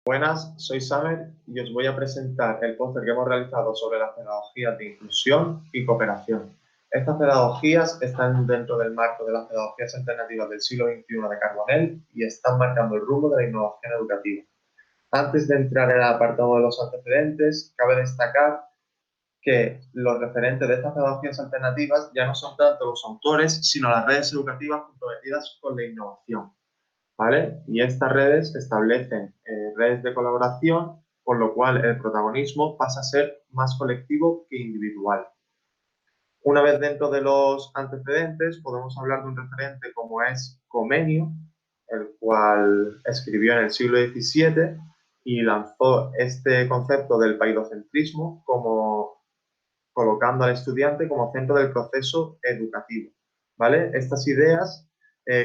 Buenas, soy Samer y os voy a presentar el póster que hemos realizado sobre las pedagogías de inclusión y cooperación. Estas pedagogías están dentro del marco de las pedagogías alternativas del siglo XXI de Carbonell y están marcando el rumbo de la innovación educativa. Antes de entrar en el apartado de los antecedentes, cabe destacar que los referentes de estas pedagogías alternativas ya no son tanto los autores, sino las redes educativas comprometidas con la innovación. ¿Vale? Y estas redes establecen redes de colaboración, por lo cual el protagonismo pasa a ser más colectivo que individual. Una vez dentro de los antecedentes, podemos hablar de un referente como es Comenio, el cual escribió en el siglo XVII y lanzó este concepto del paidocentrismo como colocando al estudiante como centro del proceso educativo. ¿Vale? Estas ideas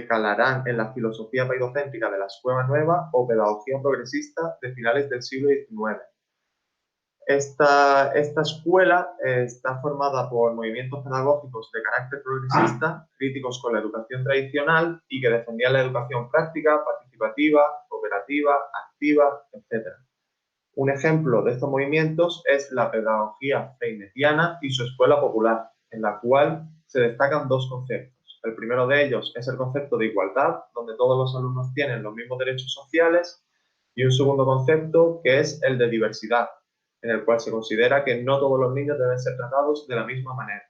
calarán en la filosofía paidocéntrica de la Escuela Nueva o pedagogía progresista de finales del siglo XIX. Esta escuela está formada por movimientos pedagógicos de carácter progresista, críticos con la educación tradicional y que defendían la educación práctica, participativa, cooperativa, activa, etc. Un ejemplo de estos movimientos es la pedagogía freinetiana y su escuela popular, en la cual se destacan dos conceptos. El primero de ellos es el concepto de igualdad, donde todos los alumnos tienen los mismos derechos sociales, y un segundo concepto que es el de diversidad, en el cual se considera que no todos los niños deben ser tratados de la misma manera.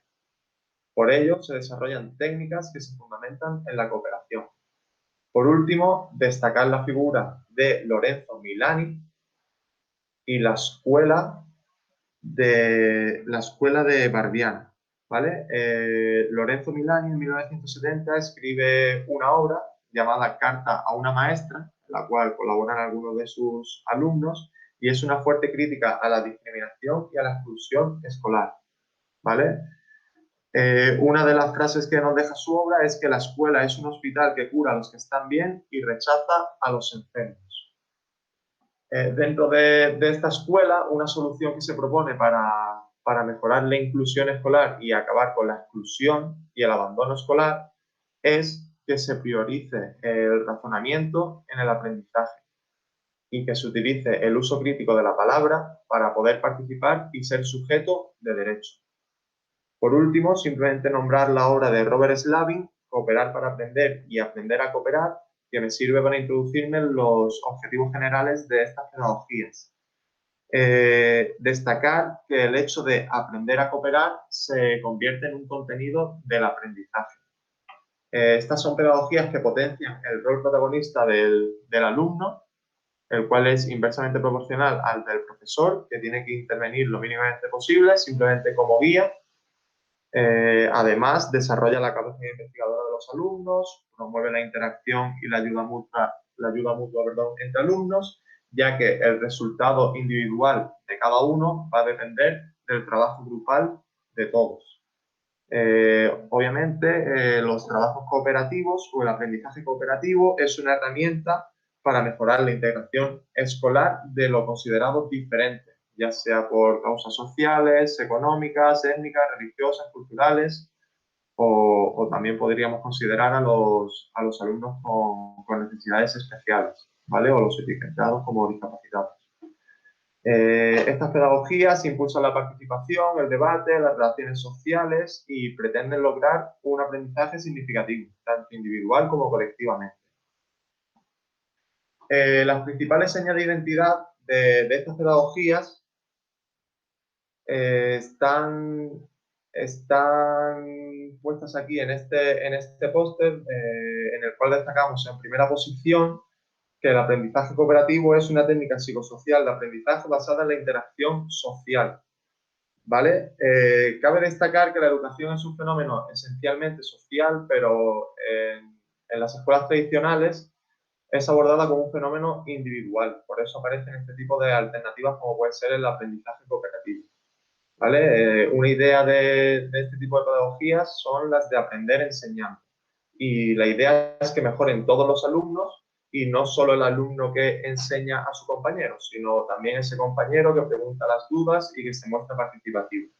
Por ello, se desarrollan técnicas que se fundamentan en la cooperación. Por último, destacar la figura de Lorenzo Milani y la escuela de Barbiana, ¿vale? Lorenzo Milani en 1970 escribe una obra llamada Carta a una maestra, en la cual colaboran algunos de sus alumnos, y es una fuerte crítica a la discriminación y a la exclusión escolar, ¿vale? Una de las frases que nos deja su obra es que la escuela es un hospital que cura a los que están bien y rechaza a los enfermos. Dentro de esta escuela, una solución que se propone para mejorar la inclusión escolar y acabar con la exclusión y el abandono escolar es que se priorice el razonamiento en el aprendizaje y que se utilice el uso crítico de la palabra para poder participar y ser sujeto de derecho. Por último, simplemente nombrar la obra de Robert Slavin, Cooperar para aprender y aprender a cooperar, que me sirve para introducirme en los objetivos generales de estas pedagogías. Destacar que el hecho de aprender a cooperar se convierte en un contenido del aprendizaje. Estas son pedagogías que potencian el rol protagonista del alumno, el cual es inversamente proporcional al del profesor, que tiene que intervenir lo mínimamente posible, simplemente como guía. Además, desarrolla la capacidad investigadora de los alumnos, promueve la interacción y la ayuda mutua, entre alumnos, ya que el resultado individual de cada uno va a depender del trabajo grupal de todos. Obviamente, los trabajos cooperativos o el aprendizaje cooperativo es una herramienta para mejorar la integración escolar de lo considerado diferente, ya sea por causas sociales, económicas, étnicas, religiosas, culturales, o también podríamos considerar a los alumnos con necesidades especiales, ¿vale? O los etiquetados como discapacitados. Estas pedagogías impulsan la participación, el debate, las relaciones sociales y pretenden lograr un aprendizaje significativo, tanto individual como colectivamente. Las principales señas de identidad de estas pedagogías están puestas aquí en este póster, en el cual destacamos en primera posición que el aprendizaje cooperativo es una técnica psicosocial de aprendizaje basada en la interacción social, ¿vale? Cabe destacar que la educación es un fenómeno esencialmente social, pero en las escuelas tradicionales es abordada como un fenómeno individual. Por eso aparecen este tipo de alternativas como puede ser el aprendizaje cooperativo, ¿vale? Una idea de este tipo de pedagogías son las de aprender enseñando. Y la idea es que mejoren todos los alumnos y no solo el alumno que enseña a su compañero, sino también ese compañero que pregunta las dudas y que se muestra participativo.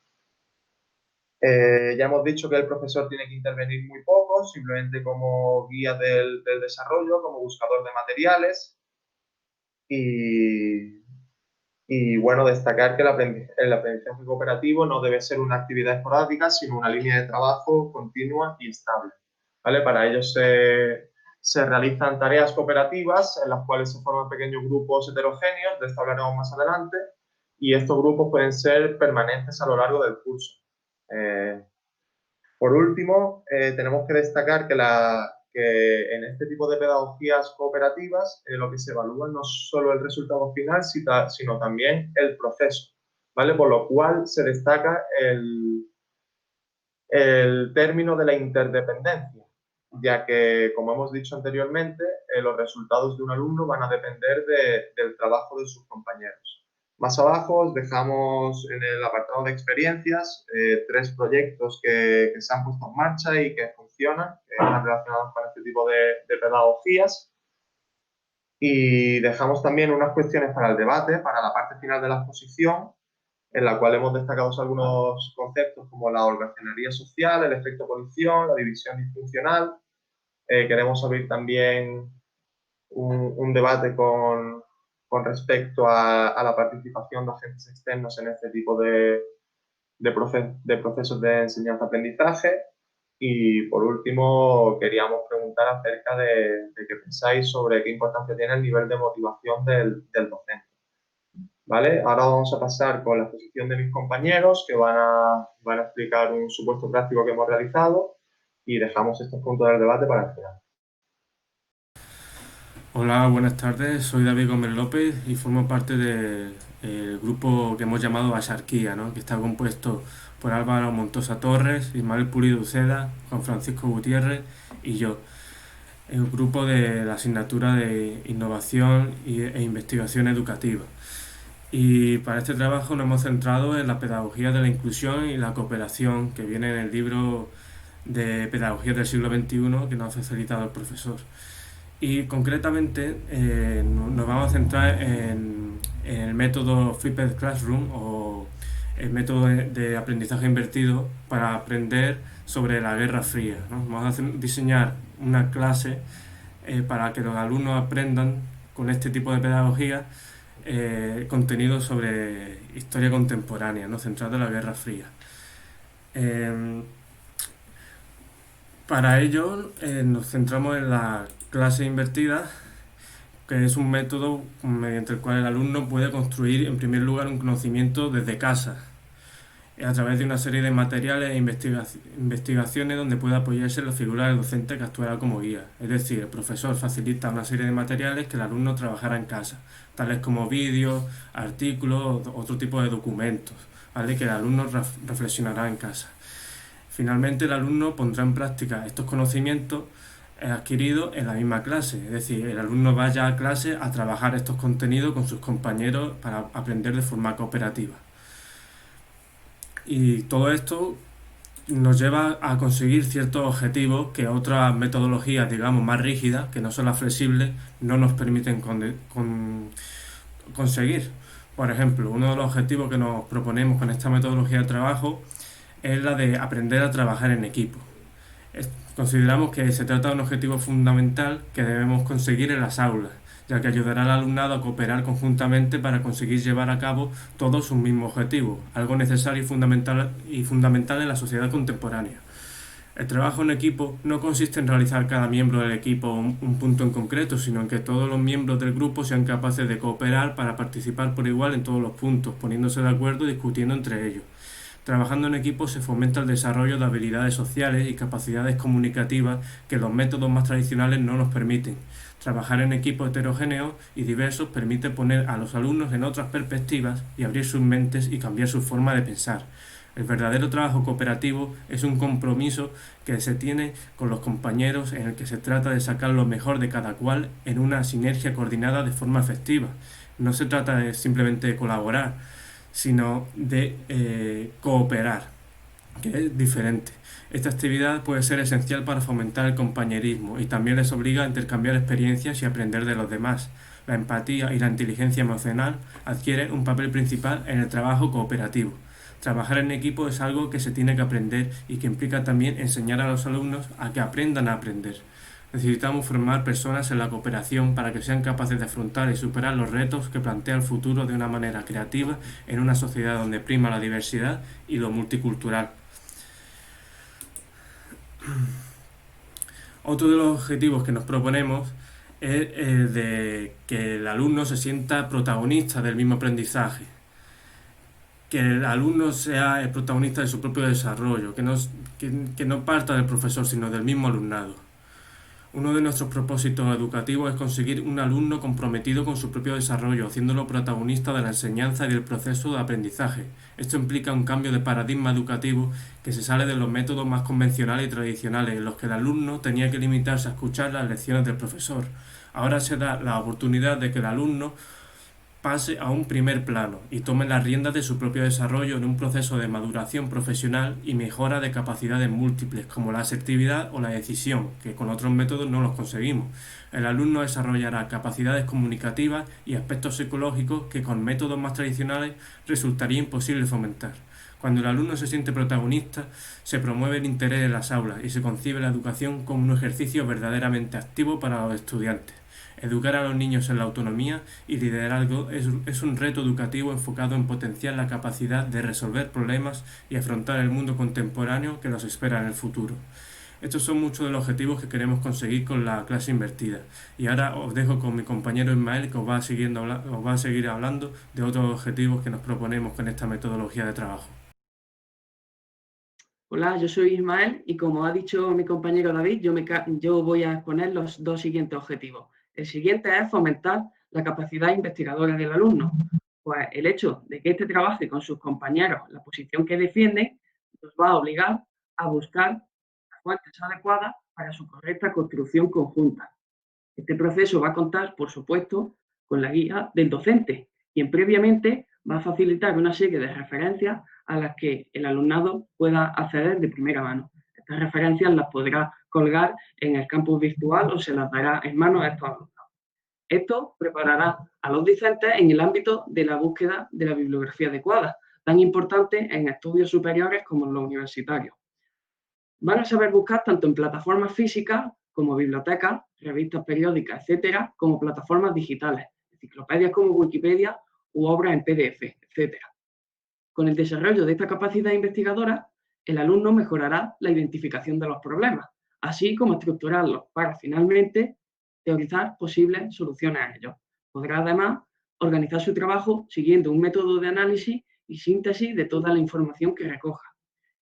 Ya hemos dicho que el profesor tiene que intervenir muy poco, simplemente como guía del desarrollo, como buscador de materiales. Y, y bueno, destacar que el aprendizaje cooperativo no debe ser una actividad esporádica, sino una línea de trabajo continua y estable. ¿Vale? Para ello se realizan tareas cooperativas en las cuales se forman pequeños grupos heterogéneos, de esto hablaremos más adelante, y estos grupos pueden ser permanentes a lo largo del curso. Por último, tenemos que destacar que en este tipo de pedagogías cooperativas lo que se evalúa no es solo el resultado final, sino también el proceso, ¿vale? Por lo cual se destaca el término de la interdependencia, ya que, como hemos dicho anteriormente, los resultados de un alumno van a depender del trabajo de sus compañeros. Más abajo os dejamos en el apartado de experiencias 3 proyectos que se han puesto en marcha y que funcionan, que están relacionados con este tipo de pedagogías. Y dejamos también unas cuestiones para el debate, para la parte final de la exposición, en la cual hemos destacado algunos conceptos como la holgazanería social, el efecto coalición, la división disfuncional. Queremos abrir también un debate con respecto a la participación de agentes externos en este tipo de procesos de enseñanza-aprendizaje. Y por último, queríamos preguntar acerca de qué pensáis sobre qué importancia tiene el nivel de motivación del docente. ¿Vale? Ahora vamos a pasar con la exposición de mis compañeros que van a explicar un supuesto práctico que hemos realizado y dejamos estos puntos del debate para el final. Hola, buenas tardes. Soy David Gómez López y formo parte del grupo que hemos llamado Axarquía, ¿no? Que está compuesto por Álvaro Montosa Torres, Ismael Pulido Uceda, Juan Francisco Gutiérrez y yo. Es un grupo de la asignatura de Innovación e Investigación Educativa. Y para este trabajo nos hemos centrado en la pedagogía de la inclusión y la cooperación que viene en el libro de Pedagogía del siglo XXI que nos ha facilitado el profesor. Y concretamente nos vamos a centrar en el método Flipped Classroom o el método de aprendizaje invertido para aprender sobre la Guerra Fría, ¿no? Vamos a diseñar una clase para que los alumnos aprendan con este tipo de pedagogía contenido sobre historia contemporánea, ¿no? Centrado en la Guerra Fría. Eh, para ello nos centramos en la clase invertida, que es un método mediante el cual el alumno puede construir en primer lugar un conocimiento desde casa, a través de una serie de materiales e investigaciones donde puede apoyarse en la figura del docente que actuará como guía. Es decir, el profesor facilita una serie de materiales que el alumno trabajará en casa, tales como vídeos, artículos, otro tipo de documentos, ¿vale? Que el alumno reflexionará en casa. Finalmente, el alumno pondrá en práctica estos conocimientos adquiridos en la misma clase, es decir, el alumno vaya a clase a trabajar estos contenidos con sus compañeros para aprender de forma cooperativa. Y todo esto nos lleva a conseguir ciertos objetivos que otras metodologías, digamos, más rígidas, que no son las flexibles, no nos permiten conseguir. Por ejemplo, uno de los objetivos que nos proponemos con esta metodología de trabajo es la de aprender a trabajar en equipo. Consideramos que se trata de un objetivo fundamental que debemos conseguir en las aulas, ya que ayudará al alumnado a cooperar conjuntamente para conseguir llevar a cabo todos sus mismos objetivos, algo necesario y fundamental en la sociedad contemporánea. El trabajo en equipo no consiste en realizar cada miembro del equipo un punto en concreto, sino en que todos los miembros del grupo sean capaces de cooperar para participar por igual en todos los puntos, poniéndose de acuerdo y discutiendo entre ellos. Trabajando en equipo se fomenta el desarrollo de habilidades sociales y capacidades comunicativas que los métodos más tradicionales no nos permiten. Trabajar en equipos heterogéneos y diversos permite poner a los alumnos en otras perspectivas y abrir sus mentes y cambiar su forma de pensar. El verdadero trabajo cooperativo es un compromiso que se tiene con los compañeros en el que se trata de sacar lo mejor de cada cual en una sinergia coordinada de forma efectiva. No se trata de simplemente colaborar, sino de cooperar, que es diferente. Esta actividad puede ser esencial para fomentar el compañerismo y también les obliga a intercambiar experiencias y aprender de los demás. La empatía y la inteligencia emocional adquieren un papel principal en el trabajo cooperativo. Trabajar en equipo es algo que se tiene que aprender y que implica también enseñar a los alumnos a que aprendan a aprender. Necesitamos formar personas en la cooperación para que sean capaces de afrontar y superar los retos que plantea el futuro de una manera creativa en una sociedad donde prima la diversidad y lo multicultural. Otro de los objetivos que nos proponemos es el de que el alumno se sienta protagonista del mismo aprendizaje, que el alumno sea el protagonista de su propio desarrollo, que no parta del profesor, sino del mismo alumnado. Uno de nuestros propósitos educativos es conseguir un alumno comprometido con su propio desarrollo, haciéndolo protagonista de la enseñanza y del proceso de aprendizaje. Esto implica un cambio de paradigma educativo que se sale de los métodos más convencionales y tradicionales, en los que el alumno tenía que limitarse a escuchar las lecciones del profesor. Ahora se da la oportunidad de que el alumno pase a un primer plano y tome las riendas de su propio desarrollo en un proceso de maduración profesional y mejora de capacidades múltiples como la asertividad o la decisión, que con otros métodos no los conseguimos. El alumno desarrollará capacidades comunicativas y aspectos psicológicos que con métodos más tradicionales resultaría imposible fomentar. Cuando el alumno se siente protagonista, se promueve el interés en las aulas y se concibe la educación como un ejercicio verdaderamente activo para los estudiantes. Educar a los niños en la autonomía y liderazgo es un reto educativo enfocado en potenciar la capacidad de resolver problemas y afrontar el mundo contemporáneo que nos espera en el futuro. Estos son muchos de los objetivos que queremos conseguir con la clase invertida. Y ahora os dejo con mi compañero Ismael, que os va a seguir hablando de otros objetivos que nos proponemos con esta metodología de trabajo. Hola, yo soy Ismael y como ha dicho mi compañero David, yo voy a exponer los dos siguientes objetivos. El siguiente es fomentar la capacidad investigadora del alumno. Pues el hecho de que este trabaje con sus compañeros la posición que defiende nos va a obligar a buscar las fuentes adecuadas para su correcta construcción conjunta. Este proceso va a contar, por supuesto, con la guía del docente, quien previamente va a facilitar una serie de referencias a las que el alumnado pueda acceder de primera mano. Estas referencias las podrá colgar en el campus virtual o se las dará en manos a estos alumnos. Esto preparará a los docentes en el ámbito de la búsqueda de la bibliografía adecuada, tan importante en estudios superiores como en los universitarios. Van a saber buscar tanto en plataformas físicas como bibliotecas, revistas periódicas, etcétera, como plataformas digitales, enciclopedias como Wikipedia u obras en PDF, etcétera. Con el desarrollo de esta capacidad investigadora, el alumno mejorará la identificación de los problemas, así como estructurarlos para finalmente teorizar posibles soluciones a ellos. Podrá además organizar su trabajo siguiendo un método de análisis y síntesis de toda la información que recoja.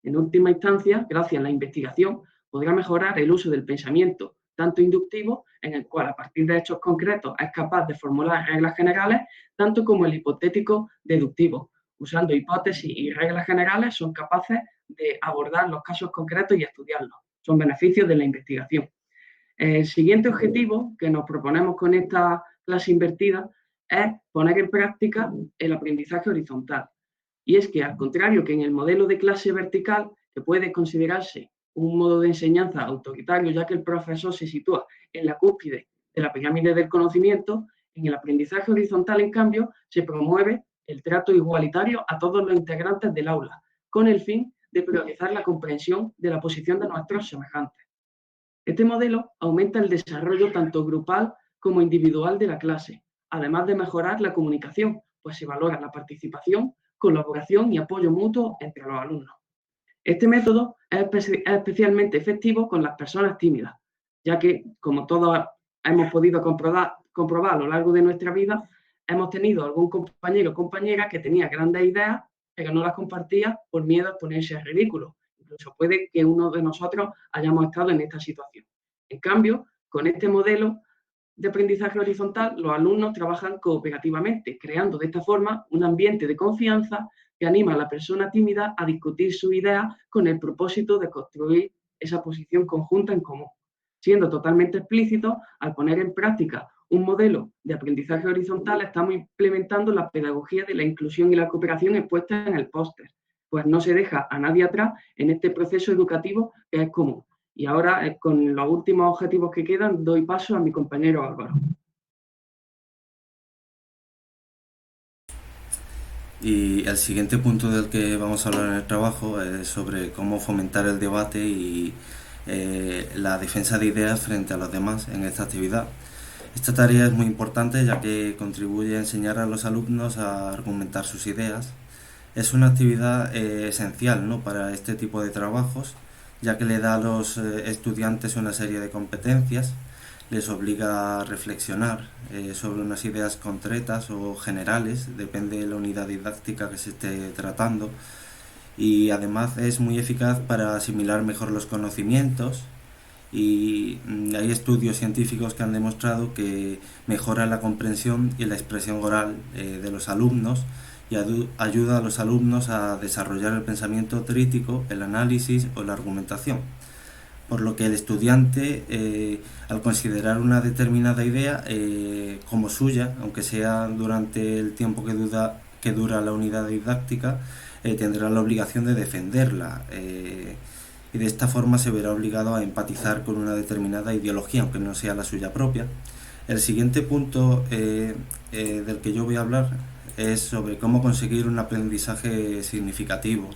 En última instancia, gracias a la investigación, podrá mejorar el uso del pensamiento, tanto inductivo, en el cual a partir de hechos concretos es capaz de formular reglas generales, tanto como el hipotético deductivo. Usando hipótesis y reglas generales son capaces de abordar los casos concretos y estudiarlos. Son beneficios de la investigación. El siguiente objetivo que nos proponemos con esta clase invertida es poner en práctica el aprendizaje horizontal. Y es que, al contrario que en el modelo de clase vertical, que puede considerarse un modo de enseñanza autoritario, ya que el profesor se sitúa en la cúspide de la pirámide del conocimiento, en el aprendizaje horizontal, en cambio, se promueve el trato igualitario a todos los integrantes del aula, con el fin de priorizar la comprensión de la posición de nuestros semejantes. Este modelo aumenta el desarrollo tanto grupal como individual de la clase, además de mejorar la comunicación, pues se valora la participación, colaboración y apoyo mutuo entre los alumnos. Este método es especialmente efectivo con las personas tímidas, ya que, como todos hemos podido comprobar a lo largo de nuestra vida, hemos tenido algún compañero o compañera que tenía grandes ideas, pero no las compartía por miedo a ponerse en ridículo. Incluso puede que uno de nosotros hayamos estado en esta situación. En cambio, con este modelo de aprendizaje horizontal, los alumnos trabajan cooperativamente, creando de esta forma un ambiente de confianza que anima a la persona tímida a discutir sus ideas con el propósito de construir esa posición conjunta en común, siendo totalmente explícito al poner en práctica un modelo de aprendizaje horizontal. Estamos implementando la pedagogía de la inclusión y la cooperación expuesta en el póster, pues no se deja a nadie atrás en este proceso educativo que es común. Y ahora, con los últimos objetivos que quedan, doy paso a mi compañero Álvaro. Y el siguiente punto del que vamos a hablar en el trabajo es sobre cómo fomentar el debate y la defensa de ideas frente a los demás en esta actividad. Esta tarea es muy importante ya que contribuye a enseñar a los alumnos a argumentar sus ideas. Es una actividad esencial, ¿no?, para este tipo de trabajos, ya que le da a los estudiantes una serie de competencias, les obliga a reflexionar sobre unas ideas concretas o generales, depende de la unidad didáctica que se esté tratando, y además es muy eficaz para asimilar mejor los conocimientos, y hay estudios científicos que han demostrado que mejora la comprensión y la expresión oral de los alumnos y ayuda a los alumnos a desarrollar el pensamiento crítico, el análisis o la argumentación. Por lo que el estudiante, al considerar una determinada idea como suya, aunque sea durante el tiempo que dura la unidad didáctica, tendrá la obligación de defenderla, y de esta forma se verá obligado a empatizar con una determinada ideología, aunque no sea la suya propia. El siguiente punto del que yo voy a hablar es sobre cómo conseguir un aprendizaje significativo.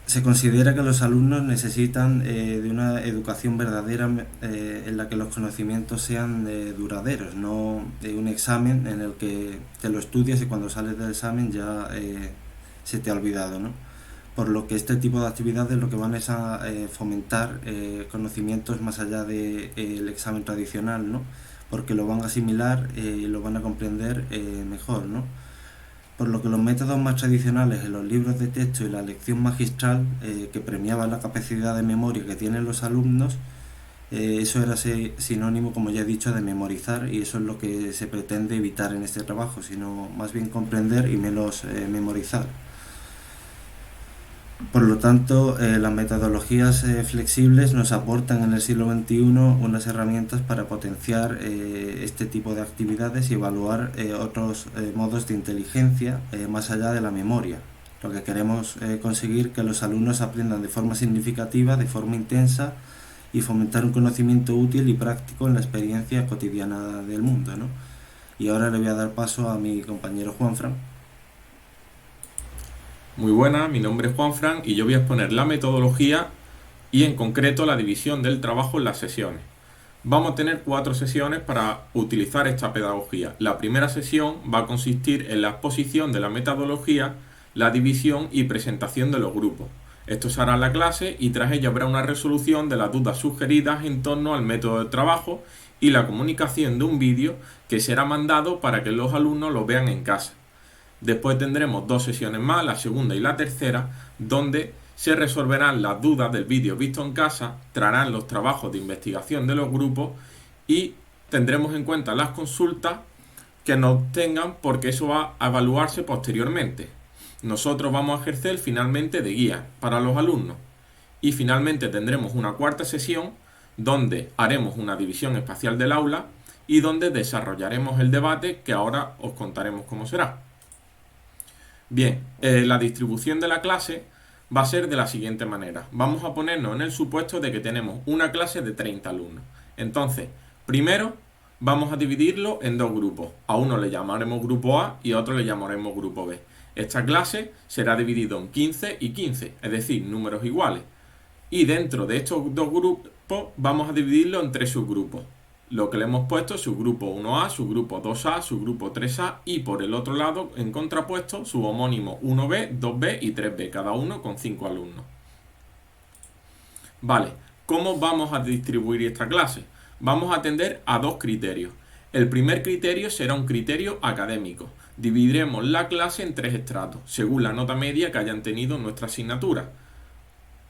Se considera que los alumnos necesitan de una educación verdadera en la que los conocimientos sean duraderos, no de un examen en el que te lo estudias y cuando sales del examen ya se te ha olvidado, ¿no? Por lo que este tipo de actividades lo que van es a fomentar conocimientos más allá del examen tradicional, ¿no?, porque lo van a asimilar y lo van a comprender mejor, ¿no? Por lo que los métodos más tradicionales en los libros de texto y la lección magistral, que premiaban la capacidad de memoria que tienen los alumnos, eso era sinónimo, como ya he dicho, de memorizar, y eso es lo que se pretende evitar en este trabajo, sino más bien comprender y menos memorizar. Por lo tanto, las metodologías flexibles nos aportan en el siglo XXI unas herramientas para potenciar este tipo de actividades y evaluar otros modos de inteligencia más allá de la memoria. Lo que queremos conseguir que los alumnos aprendan de forma significativa, de forma intensa, y fomentar un conocimiento útil y práctico en la experiencia cotidiana del mundo, ¿no? Y ahora le voy a dar paso a mi compañero Juanfran. Muy buenas, mi nombre es Juanfran y yo voy a exponer la metodología y en concreto la división del trabajo en las sesiones. Vamos a tener 4 sesiones para utilizar esta pedagogía. La primera sesión va a consistir en la exposición de la metodología, la división y presentación de los grupos. Esto se hará en la clase y tras ello habrá una resolución de las dudas sugeridas en torno al método de trabajo y la comunicación de un vídeo que será mandado para que los alumnos lo vean en casa. Después tendremos 2 sesiones más, la segunda y la tercera, donde se resolverán las dudas del vídeo visto en casa, traerán los trabajos de investigación de los grupos y tendremos en cuenta las consultas que nos tengan, porque eso va a evaluarse posteriormente. Nosotros vamos a ejercer finalmente de guía para los alumnos. Y finalmente tendremos una cuarta sesión donde haremos una división espacial del aula y donde desarrollaremos el debate, que ahora os contaremos cómo será. Bien, la distribución de la clase va a ser de la siguiente manera. Vamos a ponernos en el supuesto de que tenemos una clase de 30 alumnos. Entonces, primero vamos a dividirlo en 2 grupos. A uno le llamaremos grupo A y a otro le llamaremos grupo B. Esta clase será dividida en 15 y 15, es decir, números iguales. Y dentro de estos 2 grupos vamos a dividirlo en 3 subgrupos. Lo que le hemos puesto, subgrupo 1A, subgrupo 2A, subgrupo 3A y por el otro lado, en contrapuesto, su homónimo 1B, 2B y 3B, cada uno con 5 alumnos. Vale, ¿cómo vamos a distribuir esta clase? Vamos a atender a 2 criterios. El primer criterio será un criterio académico. Dividiremos la clase en 3 estratos, según la nota media que hayan tenido en nuestra asignatura.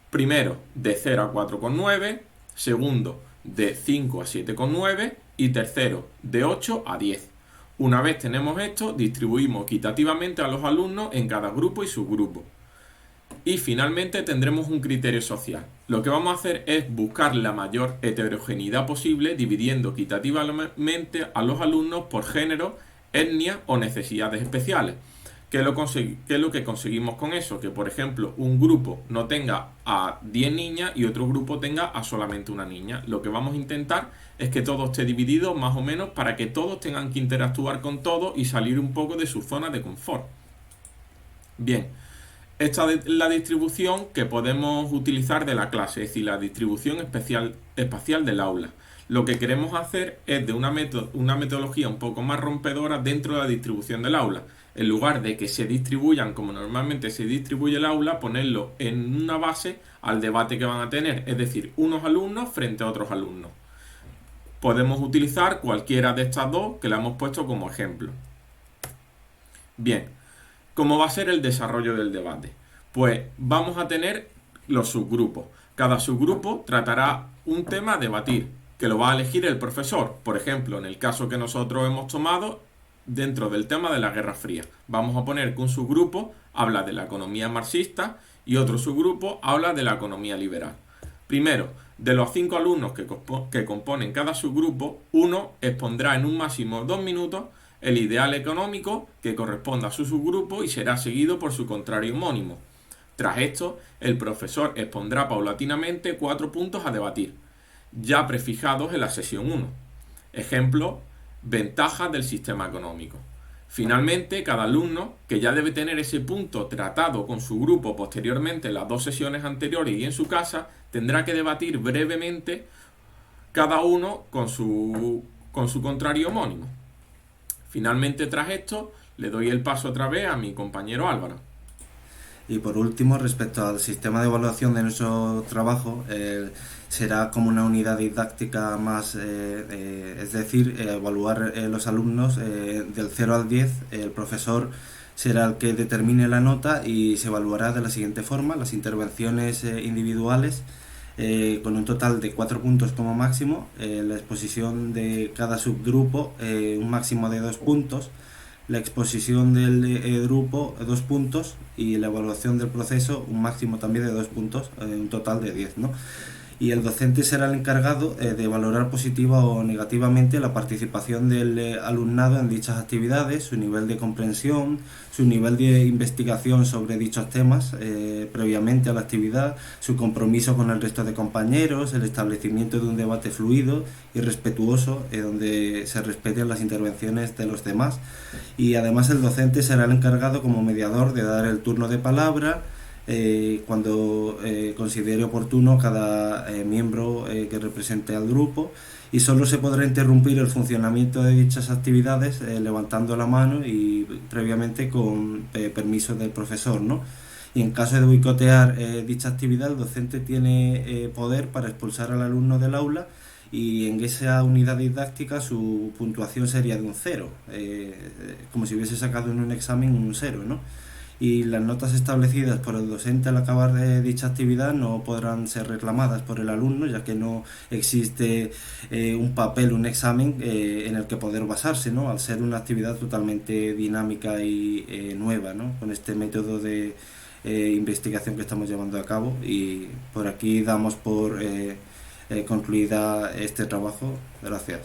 Primero, de 0 a 4,9, segundo, de 5 a 7,9 y tercero, de 8 a 10. Una vez tenemos esto, distribuimos equitativamente a los alumnos en cada grupo y subgrupo. Y finalmente tendremos un criterio social. Lo que vamos a hacer es buscar la mayor heterogeneidad posible, dividiendo equitativamente a los alumnos por género, etnia o necesidades especiales. ¿Qué es lo que conseguimos con eso? Que, por ejemplo, un grupo no tenga a 10 niñas y otro grupo tenga a solamente una niña. Lo que vamos a intentar es que todo esté dividido más o menos para que todos tengan que interactuar con todos y salir un poco de su zona de confort. Bien, Esta es la distribución que podemos utilizar de la clase, es decir, la distribución espacial del aula. Lo que queremos hacer es de una metodología un poco más rompedora dentro de la distribución del aula. En lugar de que se distribuyan como normalmente se distribuye el aula, ponerlo en una base al debate que van a tener, es decir, unos alumnos frente a otros alumnos. Podemos utilizar cualquiera de estas dos que la hemos puesto como ejemplo. Bien, ¿cómo va a ser el desarrollo del debate? Pues vamos a tener los subgrupos. Cada subgrupo tratará un tema a debatir, que lo va a elegir el profesor. Por ejemplo, en el caso que nosotros hemos tomado, dentro del tema de la Guerra Fría. Vamos a poner que un subgrupo habla de la economía marxista y otro subgrupo habla de la economía liberal. Primero, de los 5 alumnos que componen cada subgrupo, uno expondrá en un máximo de 2 minutos el ideal económico que corresponda a su subgrupo y será seguido por su contrario homónimo. Tras esto, el profesor expondrá paulatinamente 4 puntos a debatir, ya prefijados en la sesión 1. Ejemplo, ventajas del sistema económico. Finalmente, cada alumno, que ya debe tener ese punto tratado con su grupo posteriormente en las 2 sesiones anteriores y en su casa, tendrá que debatir brevemente cada uno con su contrario homónimo. Finalmente, tras esto, le doy el paso otra vez a mi compañero Álvaro. Y por último, respecto al sistema de evaluación de nuestro trabajo, será como una unidad didáctica más, es decir, evaluar los alumnos del 0 al 10. El profesor será el que determine la nota y se evaluará de la siguiente forma: las intervenciones individuales con un total de 4 puntos como máximo, la exposición de cada subgrupo un máximo de 2 puntos, la exposición del grupo 2 puntos y la evaluación del proceso un máximo también de 2 puntos, un total de 10, ¿no? Y el docente será el encargado de valorar positiva o negativamente la participación del alumnado en dichas actividades, su nivel de comprensión, su nivel de investigación sobre dichos temas previamente a la actividad, su compromiso con el resto de compañeros, el establecimiento de un debate fluido y respetuoso donde se respeten las intervenciones de los demás. Y además el docente será el encargado como mediador de dar el turno de palabra cuando considere oportuno cada miembro que represente al grupo, y solo se podrá interrumpir el funcionamiento de dichas actividades levantando la mano y previamente con permiso del profesor, ¿no? Y en caso de boicotear dicha actividad, el docente tiene poder para expulsar al alumno del aula, y en esa unidad didáctica su puntuación sería de un 0, como si hubiese sacado en un examen un 0, ¿no? Y las notas establecidas por el docente al acabar de dicha actividad no podrán ser reclamadas por el alumno, ya que no existe un papel, un examen en el que poder basarse, ¿no? Al ser una actividad totalmente dinámica y nueva, ¿no? Con este método de investigación que estamos llevando a cabo. Y por aquí damos por concluida este trabajo. Gracias.